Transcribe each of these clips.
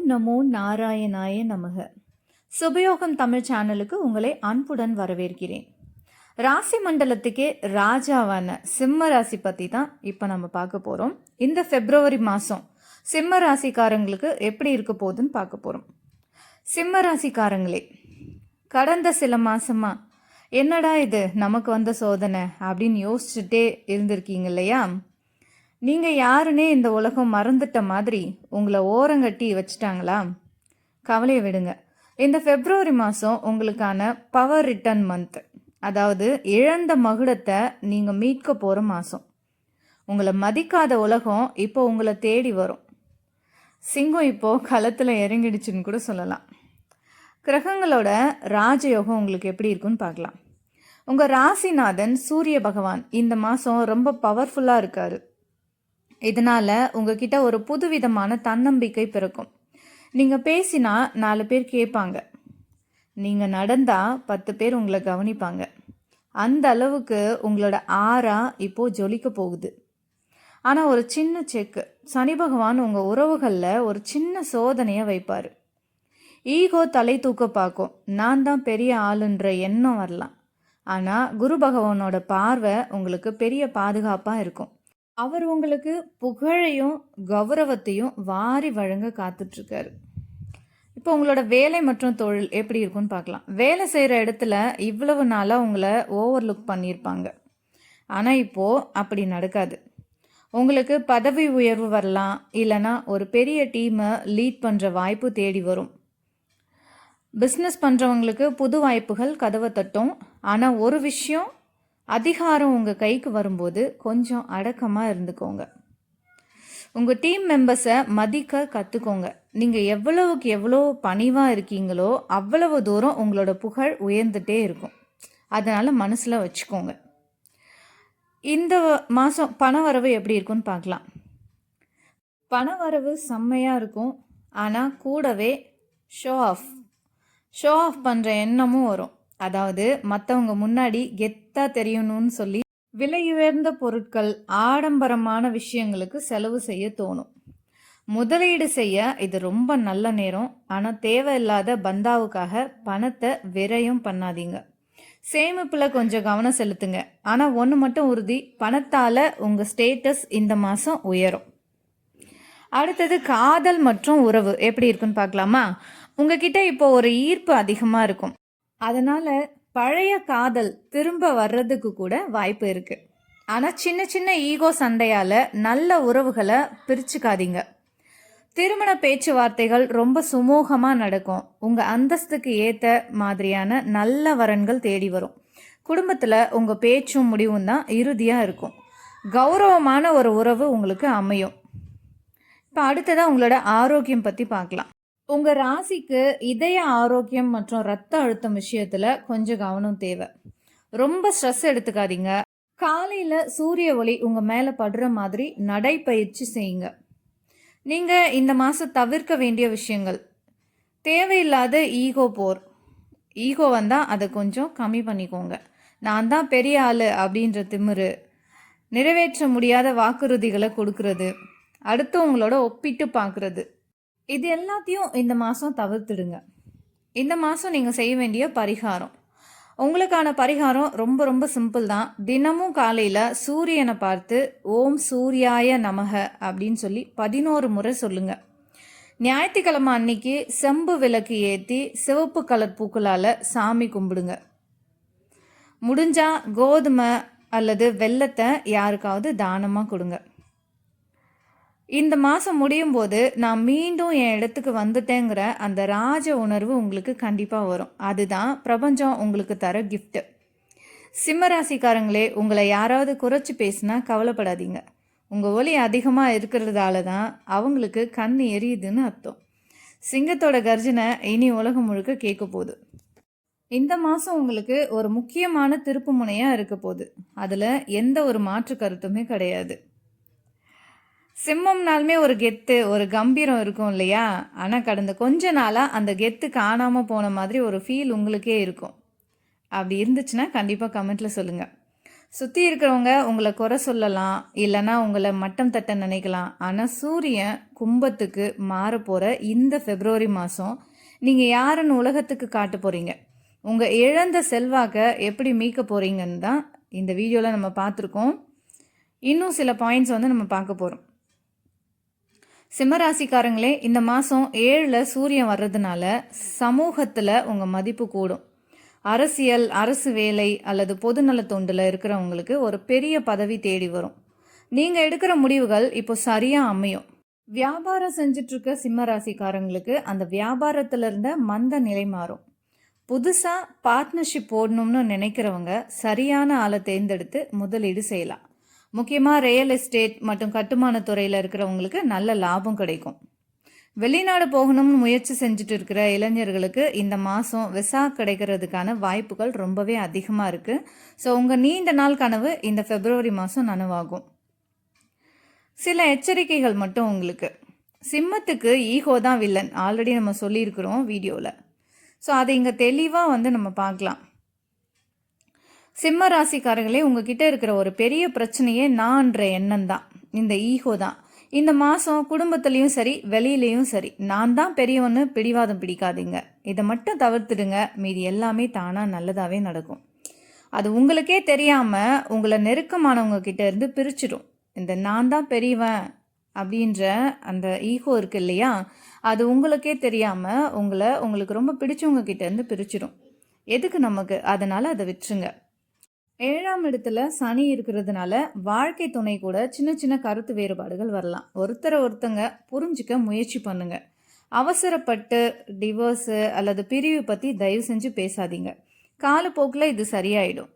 நமோ நாராயணாய நமக. சுபயோகம் தமிழ் சேனலுக்கு உங்களை அன்புடன் வரவேற்கிறேன். ராசி மண்டலத்துக்கே ராஜாவான சிம்ம ராசி பற்றி தான் இப்போ நம்ம பார்க்க போகிறோம். இந்த பிப்ரவரி மாதம் சிம்ம ராசிக்காரங்களுக்கு எப்படி இருக்க போகுதுன்னு பார்க்க போகிறோம். சிம்ம ராசிக்காரங்களே, கடந்த சில மாதமாக என்னடா இது நமக்கு வந்த சோதனை அப்படின்னு யோசிச்சுட்டே இருந்திருக்கீங்க இல்லையா? நீங்கள் யாருன்னே இந்த உலகம் மறந்துட்ட மாதிரி உங்களை ஓரங்கட்டி வச்சுட்டாங்களா? கவலையை விடுங்க. இந்த பிப்ரவரி மாதம் உங்களுக்கான பவர் ரிட்டர்ன் மந்த், அதாவது இழந்த மகுடத்தை நீங்கள் மீட்க போகிற மாதம். உங்களை மதிக்காத உலகம் இப்போ உங்களை தேடி வரும். சிங்கம் இப்போது களத்தில் இறங்கிடுச்சுன்னு கூட சொல்லலாம். கிரகங்களோட ராஜயோகம் உங்களுக்கு எப்படி இருக்குன்னு பார்க்கலாம். உங்கள் ராசிநாதன் சூரிய பகவான் இந்த மாதம் ரொம்ப பவர்ஃபுல்லாக இருக்கார். இதனால் உங்ககிட்ட ஒரு புதுவிதமான தன்னம்பிக்கை பிறக்கும். நீங்கள் பேசினா 4 பேர் கேட்பாங்க, நீங்கள் நடந்தால் 10 பேர் உங்களை கவனிப்பாங்க. அந்த அளவுக்கு உங்களோட ஆறா இப்போது ஜொலிக்க போகுது. ஆனால் ஒரு சின்ன செக்கு, சனி பகவான் உங்கள் உறவுகளில் ஒரு சின்ன சோதனையை வைப்பார். ஈகோ தலை தூக்க பார்க்கும். நான் தான் பெரிய ஆளுன்ற எண்ணம் வரலாம். ஆனால் குரு பகவானோட பார்வை உங்களுக்கு பெரிய பாதுகாப்பாக இருக்கும். அவர் உங்களுக்கு புகழையும் கௌரவத்தையும் வாரி வழங்க காத்துட்ருக்காரு. இப்போ உங்களோட வேலை மற்றும் தொழில் எப்படி இருக்குன்னு பார்க்கலாம். வேலை செய்கிற இடத்துல இவ்வளவு நாளாக உங்களை ஓவர்லுக் பண்ணியிருப்பாங்க. ஆனால் இப்போது அப்படி நடக்காது. உங்களுக்கு பதவி உயர்வு வரலாம், இல்லைனா ஒரு பெரிய டீமை லீட் பண்ணுற வாய்ப்பு தேடி வரும். பிஸ்னஸ் பண்ணுறவங்களுக்கு புது வாய்ப்புகள் கதவை தட்டும். ஆனால் ஒரு விஷயம், அதிகாரம் உங்கள் கைக்கு வரும்போது கொஞ்சம் அடக்கமாக இருந்துக்கோங்க. உங்கள் டீம் மெம்பர்ஸை மதிக்க கற்றுக்கோங்க. நீங்கள் எவ்வளவுக்கு எவ்வளோ பணிவாக இருக்கீங்களோ அவ்வளவு தூரம் உங்களோட புகழ் உயர்ந்துகிட்டே இருக்கும். அதனால் மனசில் வச்சுக்கோங்க. இந்த மாதம் பணவரவு எப்படி இருக்குன்னு பார்க்கலாம். பணவரவு செம்மையாக இருக்கும். ஆனால் கூடவே ஷோ ஆஃப் பண்ணுற எண்ணமும் வரும். அதாவது மற்றவங்க முன்னாடி கெத்தாக தெரியணும்னு சொல்லி விலையுயர்ந்த பொருட்கள், ஆடம்பரமான விஷயங்களுக்கு செலவு செய்ய தோணும். முதலீடு செய்ய இது ரொம்ப நல்ல நேரம். ஆனால் தேவையில்லாத பந்தாவுக்காக பணத்தை விரயம் பண்ணாதீங்க. சேமிப்பில் கொஞ்சம் கவனம் செலுத்துங்க. ஆனால் ஒன்று மட்டும் உறுதி, பணத்தால் உங்கள் ஸ்டேட்டஸ் இந்த மாதம் உயரும். அடுத்தது காதல் மற்றும் உறவு எப்படி இருக்குன்னு பார்க்கலாமா. உங்ககிட்ட இப்போ ஒரு ஈர்ப்பு அதிகமாக இருக்கும். அதனால் பழைய காதல் திரும்ப வர்றதுக்கு கூட வாய்ப்பு இருக்குது. ஆனால் சின்ன சின்ன ஈகோ சண்டையால் நல்ல உறவுகளை பிரிச்சுக்காதீங்க. திருமண பேச்சுவார்த்தைகள் ரொம்ப சுமூகமாக நடக்கும். உங்கள் அந்தஸ்துக்கு ஏற்ற மாதிரியான நல்ல வரன்கள் தேடி வரும். குடும்பத்தில் உங்கள் பேச்சும் முடிவும் தான் இறுதியாக இருக்கும். கௌரவமான ஒரு உறவு உங்களுக்கு அமையும். இப்போ அடுத்ததாக உங்களோட ஆரோக்கியம் பற்றி பார்க்கலாம். உங்கள் ராசிக்கு இதய ஆரோக்கியம் மற்றும் இரத்த அழுத்தம் விஷயத்தில் கொஞ்சம் கவனம் தேவை. ரொம்ப ஸ்ட்ரெஸ் எடுத்துக்காதீங்க. காலையில் சூரிய ஒளி உங்கள் மேலே படுற மாதிரி நடைப்பயிற்சி செய்யுங்க. நீங்கள் இந்த மாதம் தவிர்க்க வேண்டிய விஷயங்கள், தேவையில்லாத ஈகோ வந்தால் அதை கொஞ்சம் கம்மி பண்ணிக்கோங்க. நான் தான் பெரிய ஆள் அப்படின்ற திமிரு, நிறைவேற்ற முடியாத வாக்குறுதிகளை கொடுக்கறது, அடுத்தவங்களோட ஒப்பிட்டு பார்க்குறது, இது எல்லாத்தையும் இந்த மாதம் தவிர்த்துடுங்க. இந்த மாதம் நீங்கள் செய்ய வேண்டிய பரிகாரம், உங்களுக்கான பரிகாரம் ரொம்ப ரொம்ப சிம்பிள் தான். தினமும் காலையில் சூரியனை பார்த்து ஓம் சூர்யாய நமக அப்படின்னு சொல்லி 11 முறை சொல்லுங்கள். ஞாயிற்றுக்கிழமை அன்னைக்கு செம்பு விளக்கு ஏற்றி சிவப்பு கலர் பூக்களால் சாமி கும்பிடுங்க. முடிஞ்சால் கோதுமை அல்லது வெல்லத்தை யாருக்காவது தானமாக கொடுங்க. இந்த மாதம் முடியும் போது நான் மீண்டும் என் இடத்துக்கு வந்துட்டேங்கிற அந்த ராஜ உணர்வு உங்களுக்கு கண்டிப்பாக வரும். அதுதான் பிரபஞ்சம் உங்களுக்கு தர கிஃப்ட்டு. சிம்மராசிக்காரங்களே, உங்களை யாராவது குறைச்சி பேசினா கவலைப்படாதீங்க. உங்கள் ஒலி அதிகமாக இருக்கிறதால தான் அவங்களுக்கு கண் எரியுதுன்னு அர்த்தம். சிங்கத்தோட கர்ஜனை இனி உலகம் முழுக்க கேட்க போகுது. இந்த மாதம் உங்களுக்கு ஒரு முக்கியமான திருப்பு முனையாக இருக்க போகுது. அதில் எந்த ஒரு மாற்று கருத்துமே கிடையாது. சிம்மம்னாலுமே ஒரு கெத்து, ஒரு கம்பீரம் இருக்கும் இல்லையா? ஆனால் கடந்த கொஞ்ச நாளாக அந்த கெத்து காணாமல் போன மாதிரி ஒரு ஃபீல் உங்களுக்கே இருக்கும். அப்படி இருந்துச்சுன்னா கண்டிப்பாக கமெண்ட்டில் சொல்லுங்கள். சுற்றி இருக்கிறவங்க உங்களை குறை சொல்லலாம், இல்லைன்னா உங்களை மட்டம் தட்ட நினைக்கலாம். ஆனால் சூரியன் கும்பத்துக்கு மாற போகிற இந்த பிப்ரவரி மாதம் நீங்கள் யாருன்னு உலகத்துக்கு காட்ட போகிறீங்க. உங்கள் இழந்த செல்வாக்கை எப்படி மீட்க போகிறீங்கன்னு தான் இந்த வீடியோவில் நம்ம பார்த்துருக்கோம். இன்னும் சில பாயிண்ட்ஸ் நம்ம பார்க்க போகிறோம். சிம்மராசிக்காரங்களே, இந்த மாதம் 7ல் சூரியன் வர்றதுனால சமூகத்தில் உங்கள் மதிப்பு கூடும். அரசியல், அரசு வேலை அல்லது பொதுநல தொண்டில் இருக்கிறவங்களுக்கு ஒரு பெரிய பதவி தேடி வரும். நீங்கள் எடுக்கிற முடிவுகள் இப்போ சரியாக அமையும். வியாபாரம் செஞ்சிட்ருக்க சிம்மராசிக்காரங்களுக்கு அந்த வியாபாரத்தில் இருந்த மந்த நிலை மாறும். புதுசாக பார்ட்னர்ஷிப் போடணும்னு நினைக்கிறவங்க சரியான ஆளை தேர்ந்தெடுத்து முதலீடு செய்யலாம். முக்கியமாக ரியல் எஸ்டேட் மற்றும் கட்டுமான துறையில் இருக்கிறவங்களுக்கு நல்ல லாபம் கிடைக்கும். வெளிநாடு போகணும்னு முயற்சி செஞ்சுட்டு இருக்கிற இளைஞர்களுக்கு இந்த மாதம் விசா கிடைக்கிறதுக்கான வாய்ப்புகள் ரொம்பவே அதிகமாக இருக்குது. ஸோ உங்கள் நீண்ட நாள் கனவு இந்த பிப்ரவரி மாதம் நனவாகும். சில எச்சரிக்கைகள் மட்டும் உங்களுக்கு. சிம்மத்துக்கு ஈகோ தான் வில்லன், ஆல்ரெடி நம்ம சொல்லியிருக்கிறோம் வீடியோவில். ஸோ அதை இங்கே தெளிவாக நம்ம பார்க்கலாம். சிம்ம ராசிக்காரர்களே, உங்ககிட்ட இருக்கிற ஒரு பெரிய பிரச்சனையே நான்ற எண்ணம் தான், இந்த ஈகோ தான். இந்த மாதம் குடும்பத்துலேயும் சரி வெளியிலையும் சரி நான் தான் பெரியவன்னு பிடிவாதம் பிடிக்காதீங்க. இதை மட்டும் தவிர்த்துடுங்க, மீதி எல்லாமே தானாக நல்லதாகவே நடக்கும். அது உங்களுக்கே தெரியாமல் உங்களை நெருக்கமானவங்க கிட்ட இருந்து பிரிச்சிடும். இந்த நான் தான் பெரியவன் அப்படின்ற அந்த ஈகோ இருக்கு இல்லையா, அது உங்களுக்கே தெரியாமல் உங்களுக்கு ரொம்ப பிடிச்சவங்க கிட்ட இருந்து பிரிச்சிடும். எதுக்கு நமக்கு? அதனால் அதை விட்டுருங்க. 7ஆம் இடத்துல சனி இருக்கிறதுனால வாழ்க்கை துணை கூட சின்ன சின்ன கருத்து வேறுபாடுகள் வரலாம். ஒருத்தங்க புரிஞ்சிக்க முயற்சி பண்ணுங்க. அவசரப்பட்டு டிவோர்ஸு அல்லது பிரிவு பற்றி தயவு செஞ்சு பேசாதீங்க. காலப்போக்கில் இது சரியாயிடும்.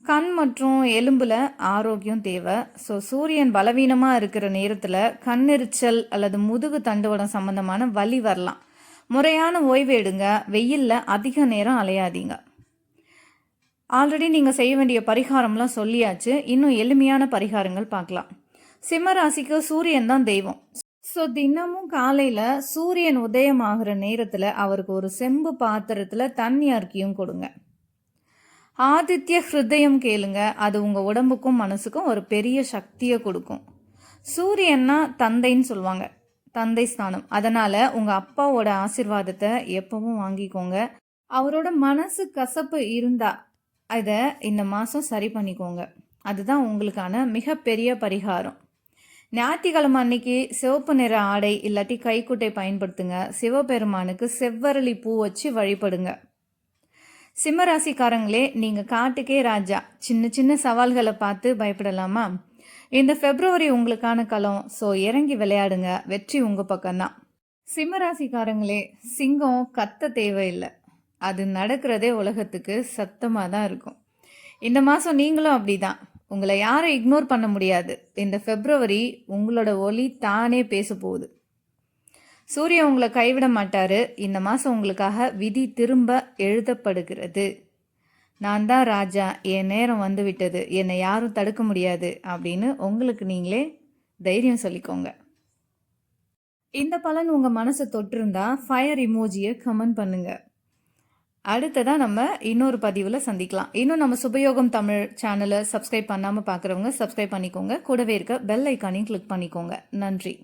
கண் மற்றும் எலும்பில் ஆரோக்கியம் தேவை. ஸோ சூரியன் பலவீனமாக இருக்கிற நேரத்தில் கண்ணெரிச்சல் அல்லது முதுகு தண்டுவடம் சம்பந்தமான வலி வரலாம். முறையான ஓய்வு எடுங்க. வெயிலில் அதிக நேரம் அலையாதீங்க. ஆல்ரெடி நீங்கள் செய்ய வேண்டிய பரிகாரம்லாம் சொல்லியாச்சு. இன்னும் எளிமையான பரிகாரங்கள் பார்க்கலாம். சிம்ம ராசிக்கு சூரியன் தான் தெய்வம். ஸோ தினமும் காலையில் சூரியன் உதயம் ஆகிற நேரத்தில் அவருக்கு ஒரு செம்பு பாத்திரத்தில் தண்ணி அர்க்கியும் கொடுங்க. ஆதித்ய ஹிருதயம் கேளுங்க. அது உங்கள் உடம்புக்கும் மனசுக்கும் ஒரு பெரிய சக்தியை கொடுக்கும். சூரியன்னா தந்தைன்னு சொல்லுவாங்க, தந்தை ஸ்தானம். அதனால் உங்கள் அப்பாவோட ஆசீர்வாதத்தை எப்பவும் வாங்கிக்கோங்க. அவரோட மனசு கசப்பு இருந்தா இதை இந்த மாதம் சரி பண்ணிக்கோங்க. அதுதான் உங்களுக்கான மிகப்பெரிய பரிகாரம். ஞாயிற்றுக்கிழமை அன்னைக்கு சிவப்பு நிற ஆடை இல்லாட்டி கைக்குட்டை பயன்படுத்துங்க. சிவபெருமானுக்கு செவ்வரளி பூ வச்சு வழிபடுங்க. சிம்மராசிக்காரங்களே, நீங்கள் காட்டுக்கே ராஜா. சின்ன சின்ன சவால்களை பார்த்து பயப்படலாமா? இந்த பிப்ரவரி உங்களுக்கான களம். ஸோ இறங்கி விளையாடுங்க. வெற்றி உங்கள் பக்கம்தான். சிம்மராசிக்காரங்களே, சிங்கம் கத்த தேவையில்லை, அது நடக்கிறதே உலகத்துக்கு சத்தமாக தான் இருக்கும். இந்த மாதம் நீங்களும் அப்படி தான். உங்களை யாரும் இக்னோர் பண்ண முடியாது. இந்த பிப்ரவரி உங்களோட ஒளி தானே பேச போகுது. சூரியன் உங்களை கைவிட மாட்டார். இந்த மாதம் உங்களுக்காக விதி திரும்ப எழுதப்படுகிறது. நான் தான் ராஜா, என் நேரம் வந்து விட்டது, என்னை யாரும் தடுக்க முடியாது அப்படின்னு உங்களுக்கு நீங்களே தைரியம் சொல்லிக்கோங்க. இந்த பலன் உங்கள் மனசை தொட்டிருந்தா ஃபயர் இமோஜியை கமெண்ட் பண்ணுங்கள். அடுத்ததான் நம்ம இன்னொரு பதிவில் சந்திக்கலாம். இன்னும் நம்ம சுபயோகம் தமிழ் சேனலை சப்ஸ்கிரைப் பண்ணாமல் பார்க்குறவங்க சப்ஸ்கிரைப் பண்ணிக்கோங்க. கூடவே இருக்க பெல் ஐக்கானையும் கிளிக் பண்ணிக்கோங்க. நன்றி.